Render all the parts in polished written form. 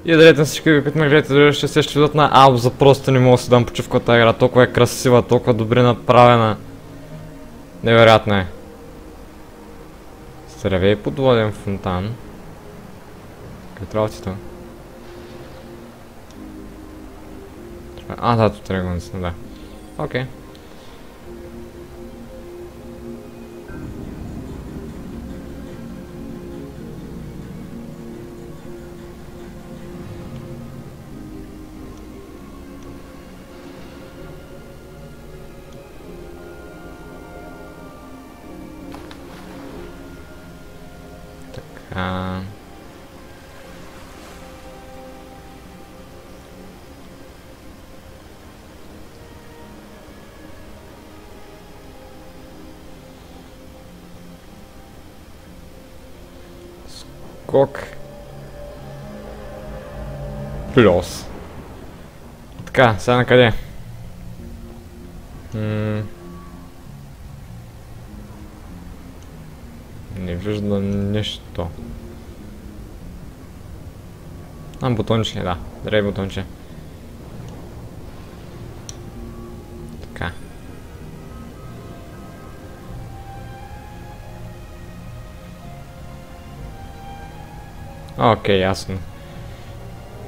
И дали всички, като ме гледате, дали ще се видят на Алза, просто не мога да си дам почивка от тази игра, толкова е красива, толкова добре направена. Невероятно е. Здравей, подводен фонтан. Къде трябва ти това? А, да, тут тръгването, да. Окей. Така. Скок. Плюс. Така, сега на къде? Не виждам нищо. Бутонче, да. Дрей бутонче. Така. Окей, ясно.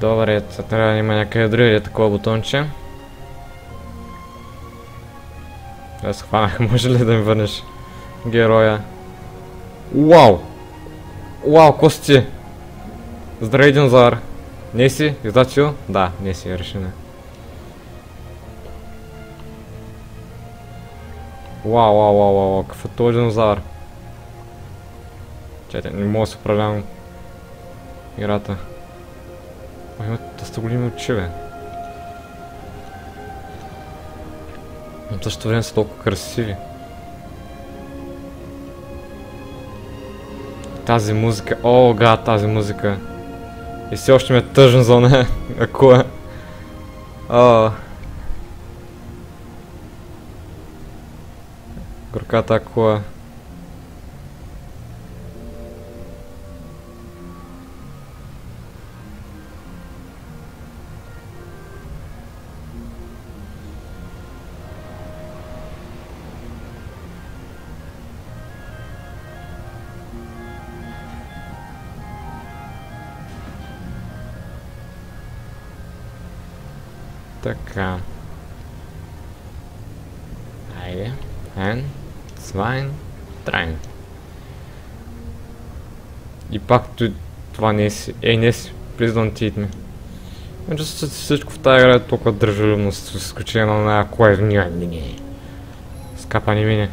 Добре, трябва да има някъде други такова бутонче. Да се хванах, може ли да ми върнеш героя? Уау! Уау, кости! Здравей, динозавър! Не си? Издател? Да, не си, решена. Уау, уау, уау, уау, какъв е този динозавър? Чайте, не мога да се управлявам играта. Има доста големи очи, бе. Но в същото време са толкова красиви. Тази музика, о, гад, тази музика. И все още ме е тъжно за нея, ако е. Горката акула. Така. Айде. 1, 2, 3. И пак това не си. Не си. Please don't eat me. Значи всичко в тази игра е толкова държавно, с изключение на нея, кое не. Скапа не мине.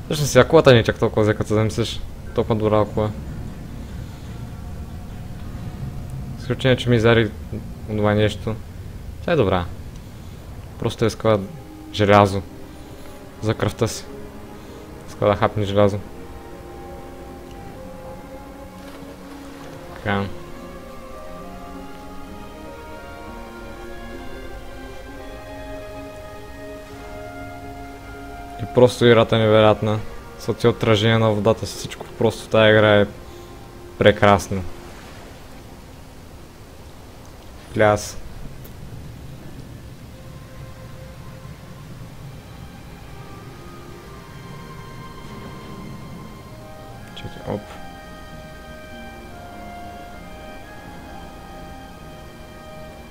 Всъщност сега колата не е чак толкова, като да мислиш. Толкова добра кола. Изключение, че ми изяри това нещо. Тя е добра. Просто иска желязо за кръвта си. Иска да хапне желязо. Така. И просто играта е невероятна. С тези отражения на водата, всичко просто в тази игра е прекрасно. Пляс. Оп.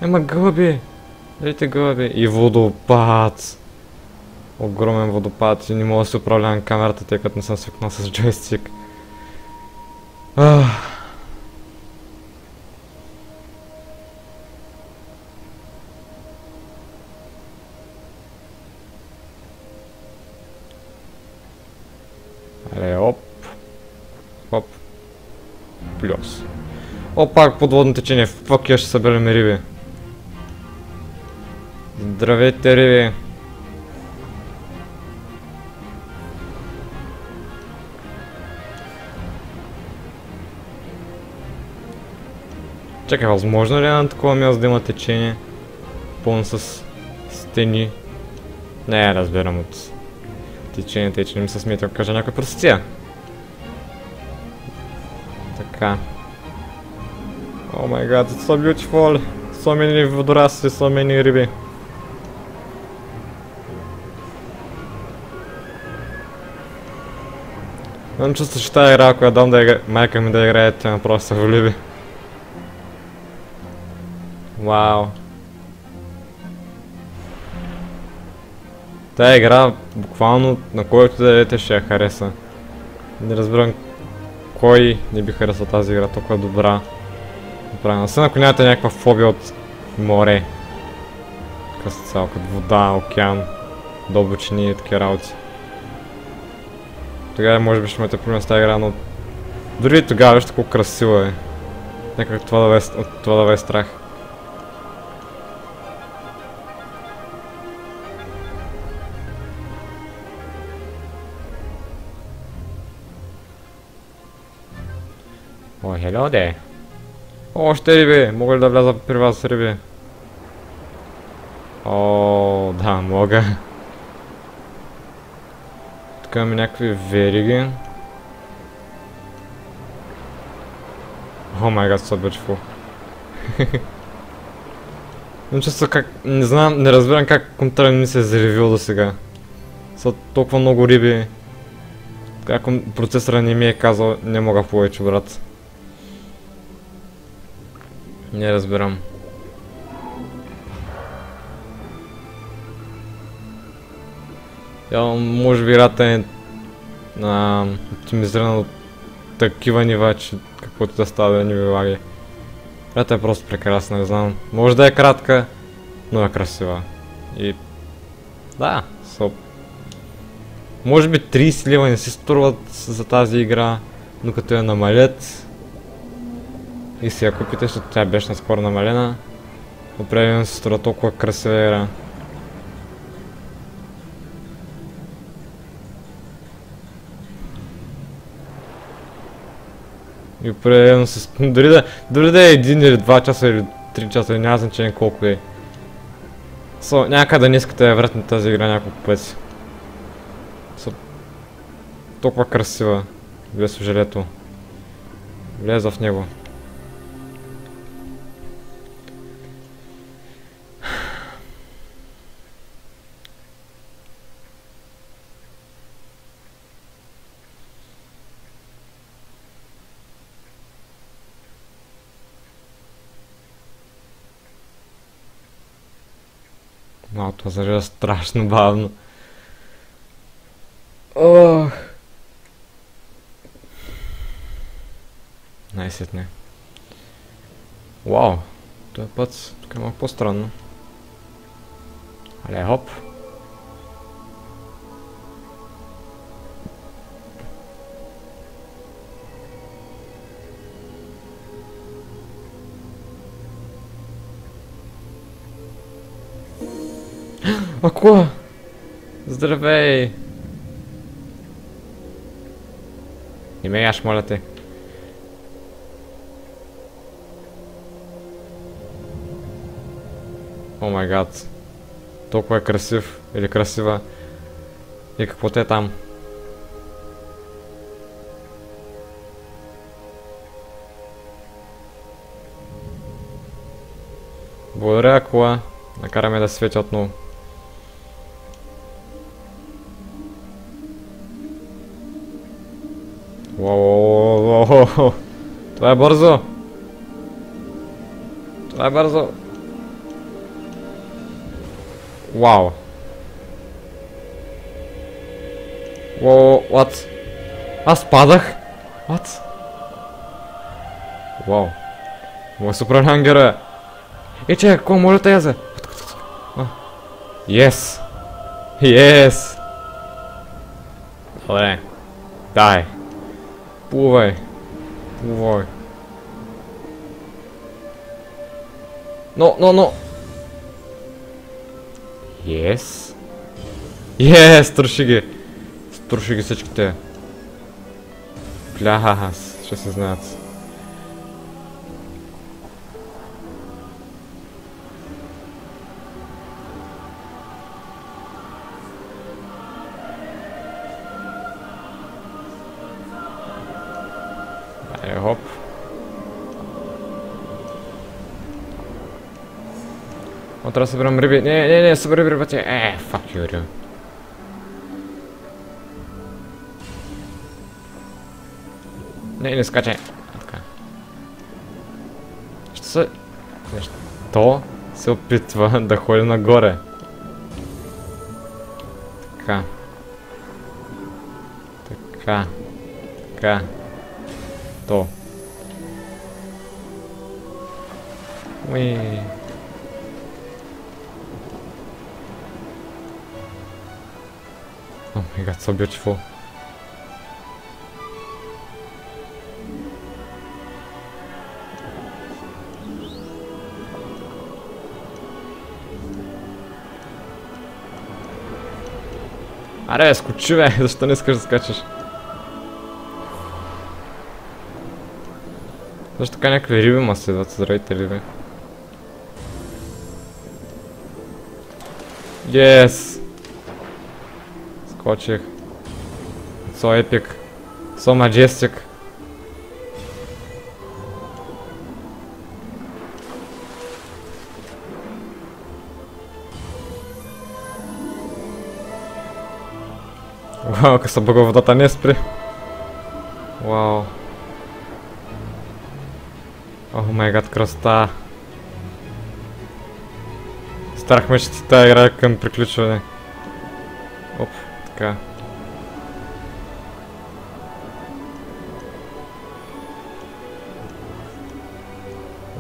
Ема гълъби! Дайте гълъби! И водопад! Огромен водопад и не мога да се управлявам камерата, тъй като не съм свикнал с джойстик. Аре, оп. Оп. Плюс. О, пак подводно течение. Фак, я ще съберем риби. Здравейте, риби. Чакай, възможно ли е на такова място да има течение? Пълно с стени. Не, разбирам от теченията и че не ми се смеете да кажа някой простия. Така. Oh my god, it's so beautiful. So many водорасли, so many риби. Имам чувство, че тази игра, ако я дам да игра... майка ми да играе, тя ме просто се влюби. Вау. Тая игра, буквално на който да дадете ще я хареса. Не разбирам кой не би харесал тази игра, толкова добра. Направена. Освен ако нямате някаква фобия от море. Къс цяло, като вода, океан, дълбочини и такива работи. Тогава може би ще имате проблем с тази игра, но дори и тогава вижте колко красиво е. Нека от това да е страх. О, hello there. О, още риби! Мога ли да вляза при вас риби? О, да, мога. Тук имаме някакви вериги. О май гад, so beautiful. Не чувства как... Не знам, не разбирам как компютърът ми се е заревил до сега. Са толкова много риби. Как процесора не ми е казал, не мога повече, брат. Не разбирам. Може би играта е оптимизирана от такива нива, че каквото да става да ни вилаги. Играта е просто прекрасна, не знам. Може да е кратка, но е красива. И... да, може би 30 лева не си струват за тази игра, но като я намалят и си я купите, защото тя беше наскоро намалена, определено се струва толкова красива игра. И определено се... дори да е 1 или 2 часа или 3 часа, няма значение колко е. Някъде да не искате да я вратне тази игра няколко пъти. Толкова красива. Без сожалето. Влеза в него. Това зарежда страшно бавно. Ох. Най-сетне. Вау. Този път тук е малко по-странно. Але, хоп. Акула! Здравей! Не ме яш, моля те. О май гад. Толкова е красив или красива. И какво те е там? Благодаря, Акула. Накараме да свети отново. Уоу, това е бързо! Това е бързо! Вау! Уоу, what? Аз падах? What? Вау! Мой супер хангера! Че, какво моля те язе? Yes! Yes! Добре. Дай! Плувай! Плувай! Но! Yes! Yes! Струши ги! Струши ги всичките! Пляха, ще се знаят. Хоп. О, трябва да съберем риби. Не, съберем рибата. Fuck you, Рю. Не скачай. Така. Що се опитва да ходи нагоре? Така. То. Уи. Oh my god, so beautiful. Аре, скочи бе, защо не искаш да скачаш? Защо така някакви риби ма следват, здравейте риби. Yes! Скочих. So epic. So majestic. Вау, къса бъга водата не спри. Вау. О май гад, красота. Страх ме, че тази игра към приключване. Оп, така.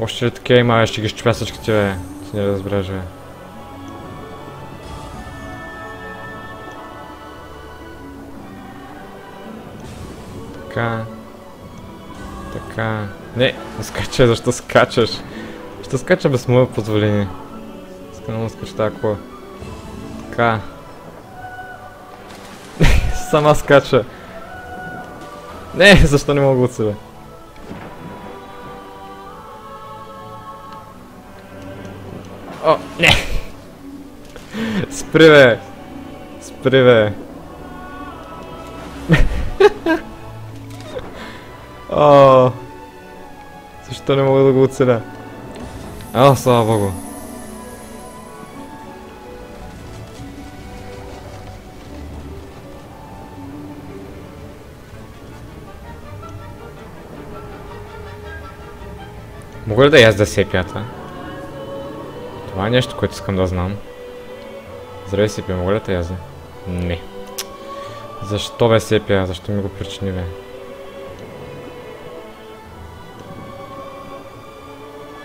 Още ли такива има, ще ги щупя всичките, бе. Ти не разбираш, бе. Така. Не скачай, защо скачаш? Ще скача без мое позволение. Искам да скача тази кола. Така. Сама скача. Не, защо не мога от себе? О, не! Спри, бе! Спри, бе! О, защо не мога да го оцеля? О, слава богу. Мога ли да язда сепията? Това е нещо, което искам да знам. Здравей, сепия, мога ли да язда? Не. Защо бе сепия? Защо ми го причини, бе?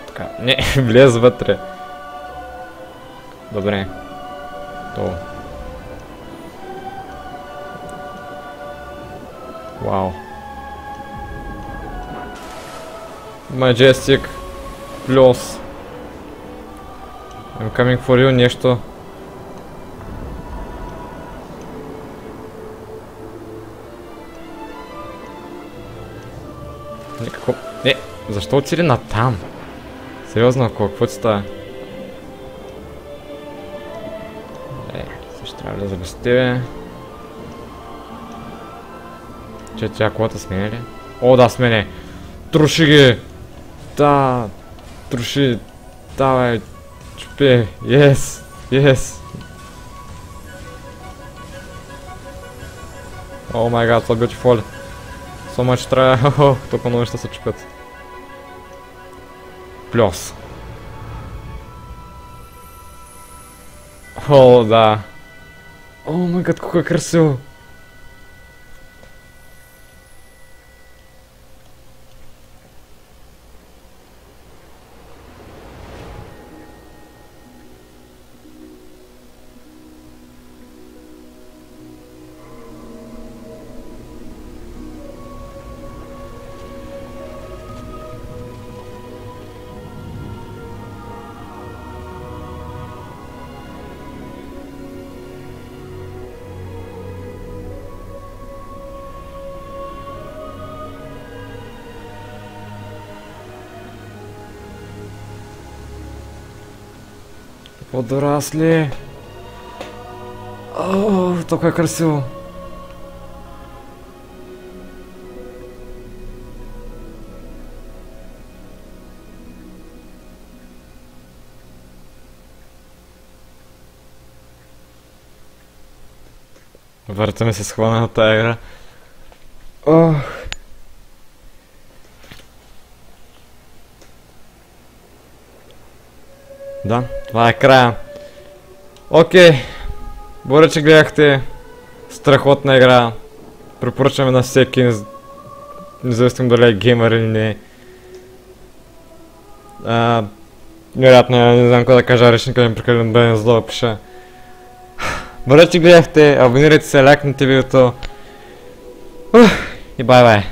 Така, не, влез вътре. Добре. То. Вау. Majestic. Плюс. I'm coming for you, нещо. Никакво... Не, защо отиде натам? Сериозно, какво ти става? Също трябва да вляза без тебе. Че тя колата сменя ли? О, да, сменя! Труши ги! Да! Труши! Давай! Чупи! Yes! Yes! О май гад, so beautiful! So much try! Толкова много неща се чупят. Плюс. О, да. О май гад, колко е красиво! Подрасли. О, толкова е красиво. Въртаме се схвана на тая игра. Ох. Да, това е края. Окей. Благодаря, че гледахте. Страхотна игра. Препоръчваме на всеки, независимо дали е геймър или не. Вероятно, не знам какво да кажа, речника ми прекалено бе, зло да пиша. Благодаря, че гледахте, абонирайте се, лайкнете видеото. И бай-бай.